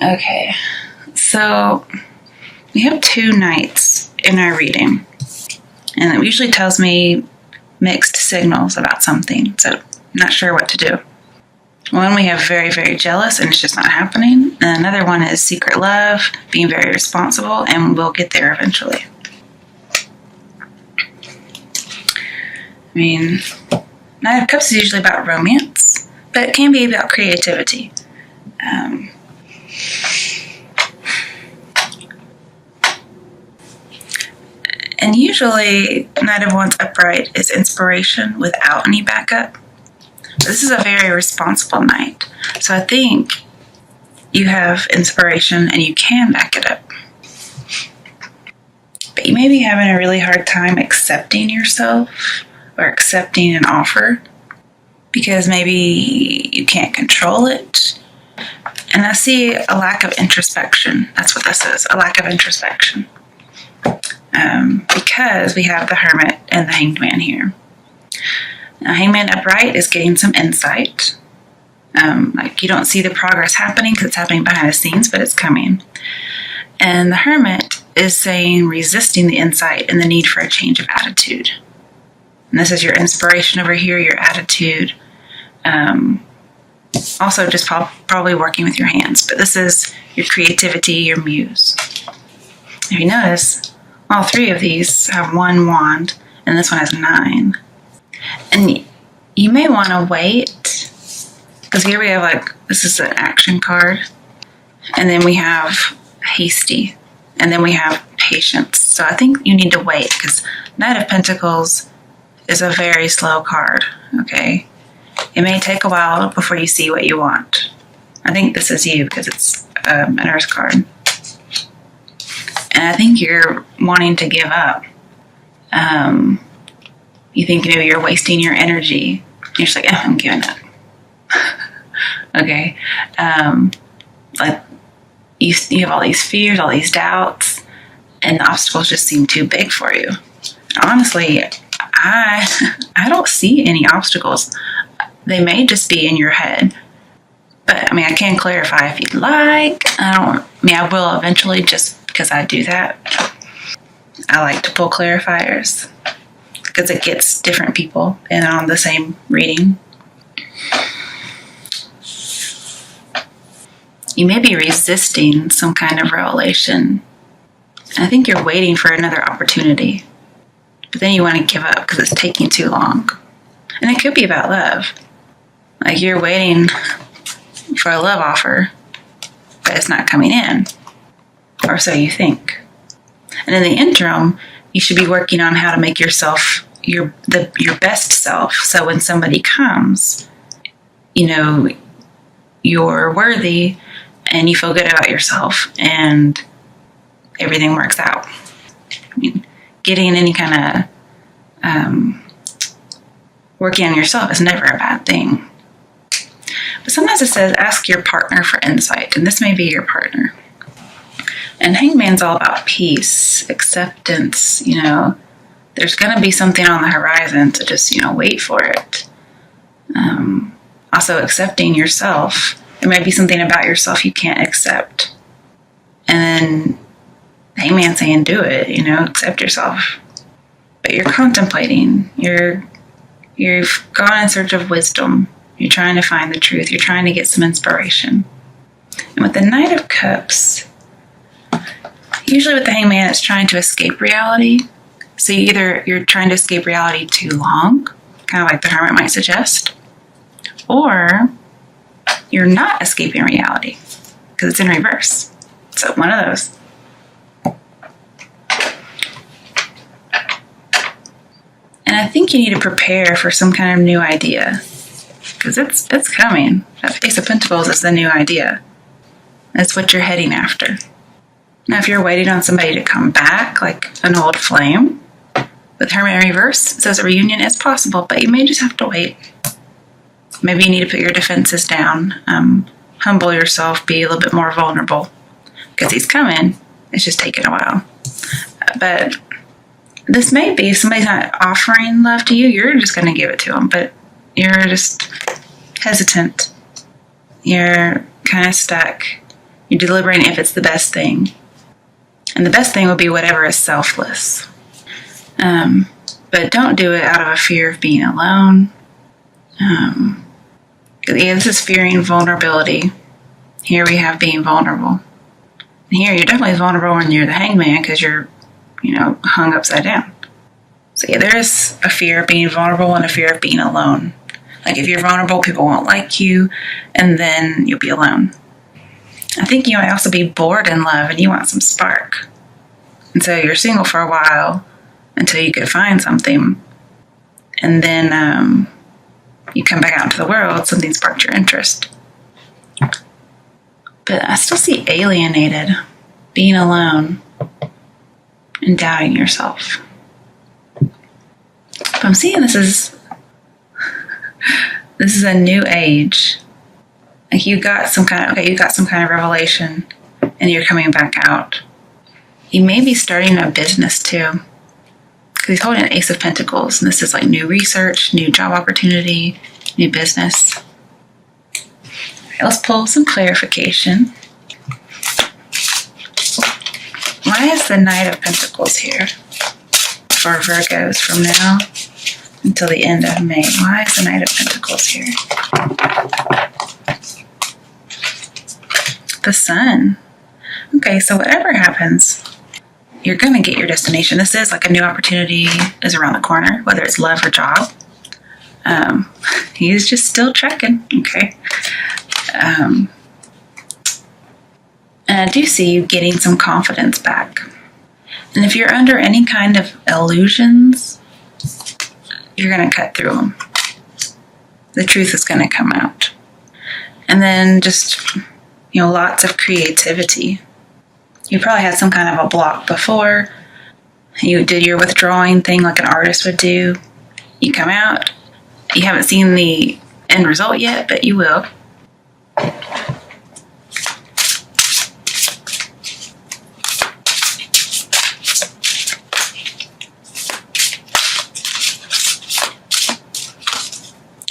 Okay, so we have 2 knights in our reading, and it usually tells me mixed signals about something, so I'm not sure what to do. One, we have very, very jealous, and it's just not happening. And another one is secret love, being very responsible, and we'll get there eventually. I mean, Knight of Cups is usually about romance, but it can be about creativity. And usually, Knight of Wands upright is inspiration without any backup. This is a very responsible knight. So I think you have inspiration and you can back it up. But you may be having a really hard time accepting yourself or accepting an offer because maybe you can't control it. And I see a lack of introspection. That's what this is, a lack of introspection. Because we have the Hermit and the Hanged Man here. Now, Hangman upright is getting some insight. Like you don't see the progress happening because it's happening behind the scenes, but it's coming. And the Hermit is saying resisting the insight and the need for a change of attitude. And this is your inspiration over here, your attitude. Also just probably working with your hands, but this is your creativity, your muse. If you notice, all 3 of these have 1 wand, and this one has 9. And you may want to wait, because here we have this is an action card, and then we have hasty, and then we have patience. So I think you need to wait, because Knight of Pentacles is a very slow card, okay? It may take a while before you see what you want. I think this is you, because it's an Earth card. And I think you're wanting to give up. You think you're wasting your energy. You're just like, I'm giving up. Okay. You have all these fears, all these doubts, and the obstacles just seem too big for you. Honestly, I don't see any obstacles. They may just be in your head. But, I can clarify if you'd like. I will eventually, just because I do that. I like to pull clarifiers because it gets different people in on the same reading. You may be resisting some kind of revelation. I think you're waiting for another opportunity. But then you want to give up because it's taking too long. And it could be about love. Like you're waiting for a love offer, but it's not coming in. Or so you think. And in the interim, you should be working on how to make yourself your best self. So when somebody comes, you're worthy and you feel good about yourself and everything works out. Getting any kind of working on yourself is never a bad thing. But sometimes it says ask your partner for insight, and this may be your partner. And Hangman's all about peace, acceptance, There's going to be something on the horizon, so just, wait for it. Also, accepting yourself. There may be something about yourself you can't accept. And then Hangman saying, do it, accept yourself. But you're contemplating. You've gone in search of wisdom. You're trying to find the truth. You're trying to get some inspiration. And with the Knight of Cups, usually with the Hangman, it's trying to escape reality. So either you're trying to escape reality too long, kind of like the Hermit might suggest, or you're not escaping reality because it's in reverse. So one of those. And I think you need to prepare for some kind of new idea because it's coming. That Ace of Pentacles is the new idea. That's what you're heading after. Now, if you're waiting on somebody to come back, like an old flame, with Hermit in reverse, it says a reunion is possible, but you may just have to wait. Maybe you need to put your defenses down, humble yourself, be a little bit more vulnerable, because he's coming. It's just taking a while. But this may be, if somebody's not offering love to you, you're just going to give it to them, but you're just hesitant. You're kind of stuck. You're deliberating if it's the best thing. And the best thing would be whatever is selfless. But don't do it out of a fear of being alone. This is fearing vulnerability. Here we have being vulnerable. And here you're definitely vulnerable when you're the hangman because you're, hung upside down. So yeah, there is a fear of being vulnerable and a fear of being alone. Like if you're vulnerable, people won't like you, and then you'll be alone. I think you might also be bored in love and you want some spark. And so you're single for a while until you could find something. And then you come back out into the world, something sparked your interest. But I still see alienated, being alone, and doubting yourself. But I'm seeing this is a new age. Like you got some kind of revelation and you're coming back out. You may be starting a business too. Because he's holding an Ace of Pentacles, and this is like new research, new job opportunity, new business. All right, let's pull some clarification. Why is the Knight of Pentacles here for Virgos from now until the end of May? Why is the Knight of Pentacles here? The Sun. Okay, so whatever happens, you're going to get your destination. This is like a new opportunity is around the corner, whether it's love or job. He's just still checking, okay? And I do see you getting some confidence back. And if you're under any kind of illusions, you're going to cut through them. The truth is going to come out. And then just, lots of creativity. You probably had some kind of a block before. You did your withdrawing thing like an artist would do. You come out. You haven't seen the end result yet, but you will.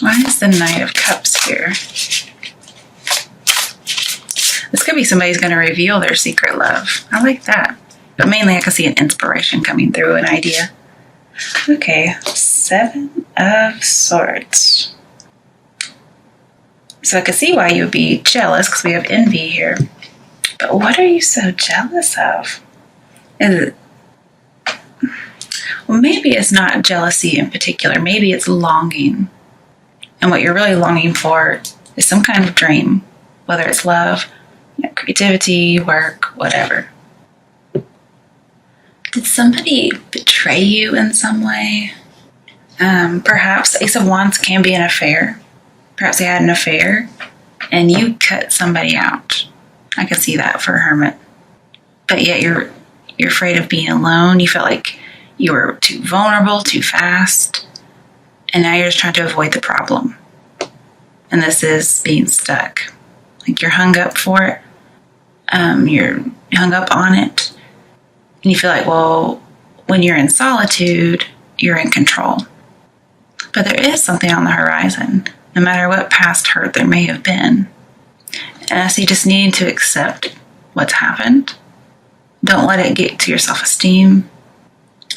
Why is the Knight of Cups here? This could be somebody's going to reveal their secret love. I like that. But mainly I can see an inspiration coming through, an idea. Okay, 7 of Swords. So I can see why you would be jealous because we have envy here. But what are you so jealous of? Is it... Well, maybe it's not jealousy in particular. Maybe it's longing. And what you're really longing for is some kind of dream, whether it's love, creativity, work, whatever. Did somebody betray you in some way? Perhaps Ace of Wands can be an affair. Perhaps they had an affair and you cut somebody out. I can see that for a Hermit. But yet you're afraid of being alone. You felt like you were too vulnerable, too fast. And now you're just trying to avoid the problem. And this is being stuck. Like you're hung up for it. You're hung up on it. And you feel like, well, when you're in solitude, you're in control. But there is something on the horizon, no matter what past hurt there may have been. And I see just needing to accept what's happened. Don't let it get to your self-esteem.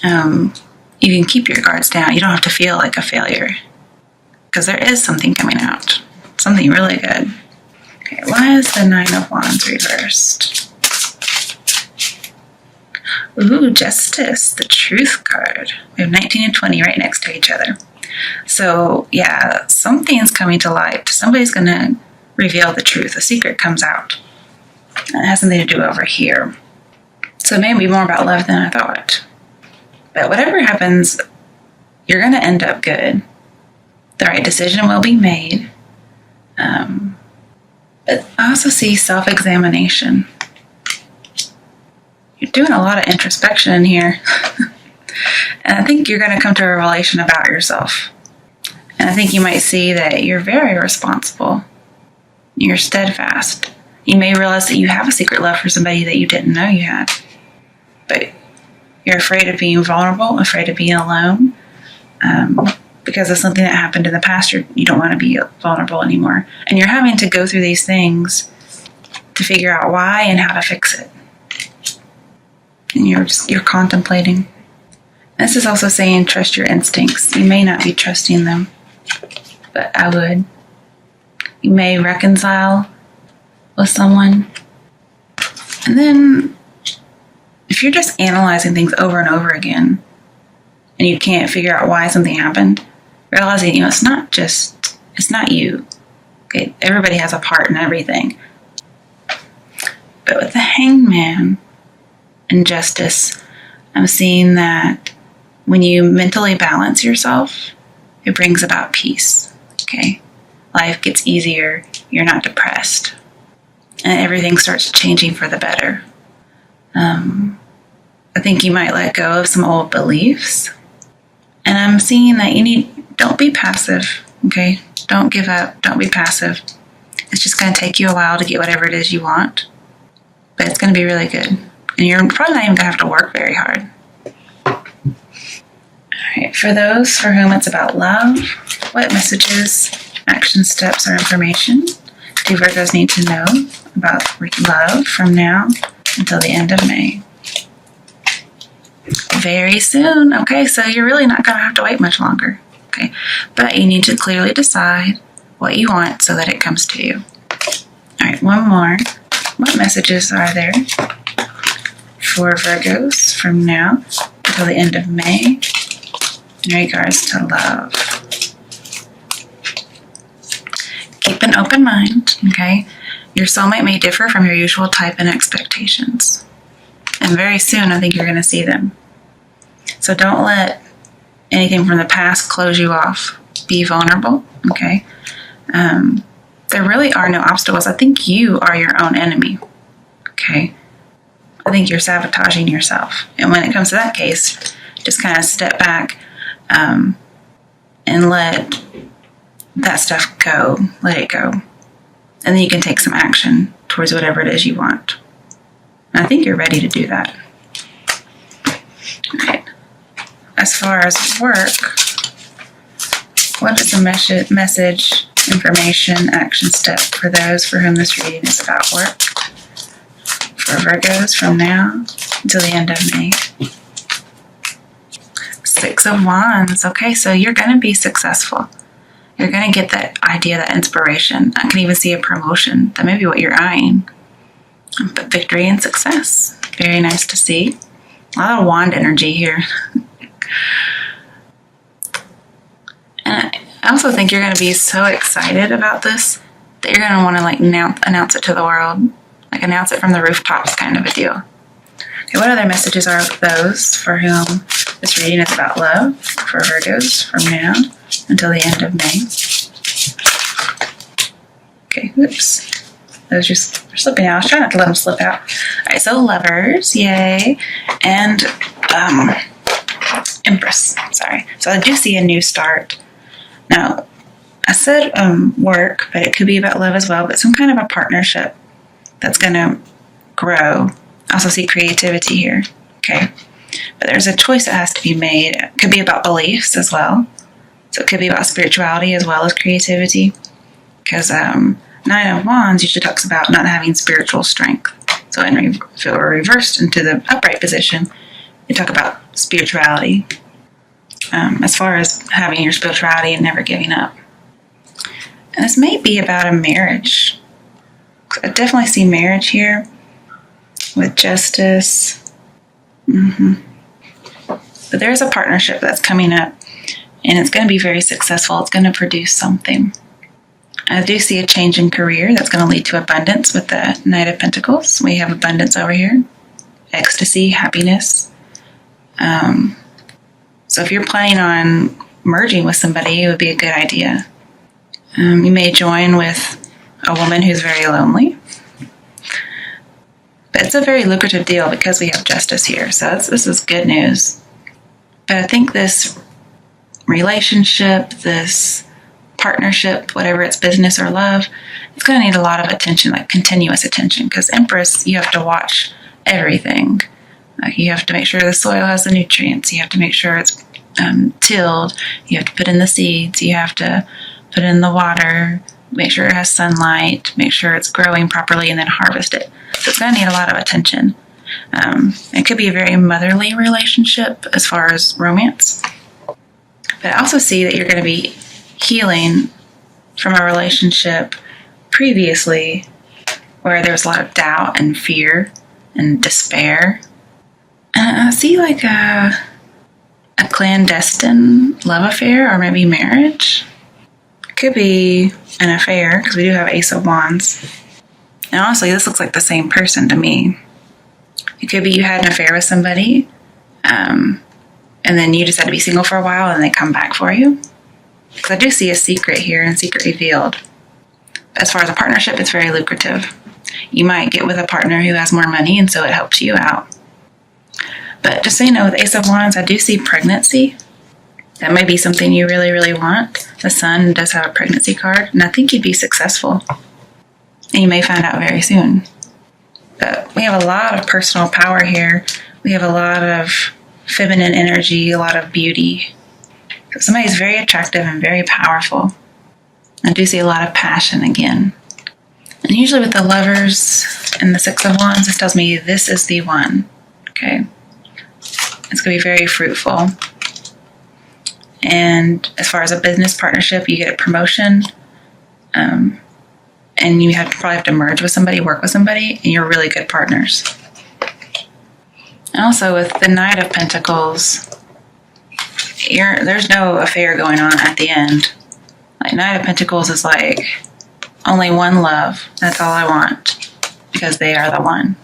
You can keep your guards down. You don't have to feel like a failure. Because there is something coming out. Something really good. Okay, why is the 9 of Wands reversed? Ooh, Justice, the Truth card. We have 19 and 20 right next to each other. So, yeah, something's coming to light. Somebody's going to reveal the truth. A secret comes out. And it has something to do over here. So it may be more about love than I thought. But whatever happens, you're going to end up good. The right decision will be made. But I also see self-examination. You're doing a lot of introspection in here. And I think you're going to come to a revelation about yourself. And I think you might see that you're very responsible. You're steadfast. You may realize that you have a secret love for somebody that you didn't know you had. But you're afraid of being vulnerable, afraid of being alone. Because of something that happened in the past, you don't want to be vulnerable anymore. And you're having to go through these things to figure out why and how to fix it. And you're contemplating. This is also saying trust your instincts. You may not be trusting them, but I would. You may reconcile with someone. And then if you're just analyzing things over and over again and you can't figure out why something happened, realizing, it's not you. Okay, everybody has a part in everything. But with the Hangman and Justice, I'm seeing that when you mentally balance yourself, it brings about peace. Okay? Life gets easier. You're not depressed. And everything starts changing for the better. I think you might let go of some old beliefs. And I'm seeing that don't be passive. Okay? Don't give up. Don't be passive. It's just going to take you a while to get whatever it is you want. But it's going to be really good. And you're probably not even going to have to work very hard. All right. For those for whom it's about love, what messages, action steps, or information do Virgos need to know about love from now until the end of May? Very soon. Okay, so you're really not going to have to wait much longer. Okay, but you need to clearly decide what you want so that it comes to you. All right, one more. What messages are there for Virgos from now until the end of May in regards to love? Keep an open mind, okay? Your soulmate may differ from your usual type and expectations. And very soon, I think you're going to see them. So don't let anything from the past close you off. Be vulnerable, okay? There really are no obstacles. I think you are your own enemy, okay? I think you're sabotaging yourself. And when it comes to that case, just kind of step back and let that stuff go. Let it go. And then you can take some action towards whatever it is you want. And I think you're ready to do that. All right. As far as work, what is the message, information, action step for those for whom this reading is about work? For Virgos from now until the end of May. 6 of Wands. Okay, so you're going to be successful. You're going to get that idea, that inspiration. I can even see a promotion. That may be what you're eyeing. But victory and success. Very nice to see. A lot of wand energy here. And I also think you're going to be so excited about this that you're going to want to announce it to the world. Announce it from the rooftops kind of a deal. Okay, what other messages are those for whom this reading is about love for Virgos from now until the end of May? Okay, oops. Those just are slipping out. I was trying not to let them slip out. All right, so lovers, yay. And Empress, sorry. So I do see a new start. Now, I said work, but it could be about love as well, but some kind of a partnership that's going to grow. I also see creativity here, okay? But there's a choice that has to be made. It could be about beliefs as well. So it could be about spirituality as well as creativity. Because 9 of Wands usually talks about not having spiritual strength. So if it were reversed into the upright position, you talk about spirituality. As far as having your spirituality and never giving up. And this may be about a marriage. I definitely see marriage here with Justice. But there's a partnership that's coming up, and it's going to be very successful. It's going to produce something. I do see a change in career that's going to lead to abundance with the Knight of Pentacles. We have abundance over here. Ecstasy, happiness. So if you're planning on merging with somebody, it would be a good idea. You may join with a woman who's very lonely. But it's a very lucrative deal because we have Justice here. So this is good news. But I think this relationship, this partnership, whatever it's business or love, it's going to need a lot of attention, continuous attention. Because Empress, you have to watch everything. You have to make sure the soil has the nutrients. You have to make sure it's tilled. You have to put in the seeds. You have to put in the water. make sure it has sunlight, make sure it's growing properly, and then harvest it. So it's going to need a lot of attention. It could be a very motherly relationship as far as romance. But I also see that you're going to be healing from a relationship previously where there was a lot of doubt and fear and despair. And I see like a clandestine love affair or maybe marriage. It could be an affair because we do have Ace of Wands. And honestly, this looks like the same person to me. It could be you had an affair with somebody and then you decide to be single for a while and they come back for you. Because I do see a secret here and secret revealed. As far as a partnership, it's very lucrative. You might get with a partner who has more money and so it helps you out. But just so you know, with Ace of Wands, I do see pregnancy. That may be something you really, really want. The Sun does have a pregnancy card, and I think you'd be successful. And you may find out very soon. But we have a lot of personal power here. We have a lot of feminine energy, a lot of beauty. So somebody's very attractive and very powerful. I do see a lot of passion again. And usually with the Lovers and the Six of Wands, this tells me this is the one. Okay? It's going to be very fruitful. And as far as a business partnership, you get a promotion. And you probably have to merge with somebody, work with somebody, and you're really good partners. And also with the Knight of Pentacles, there's no affair going on at the end. Like Knight of Pentacles is like only one love. That's all I want because they are the one.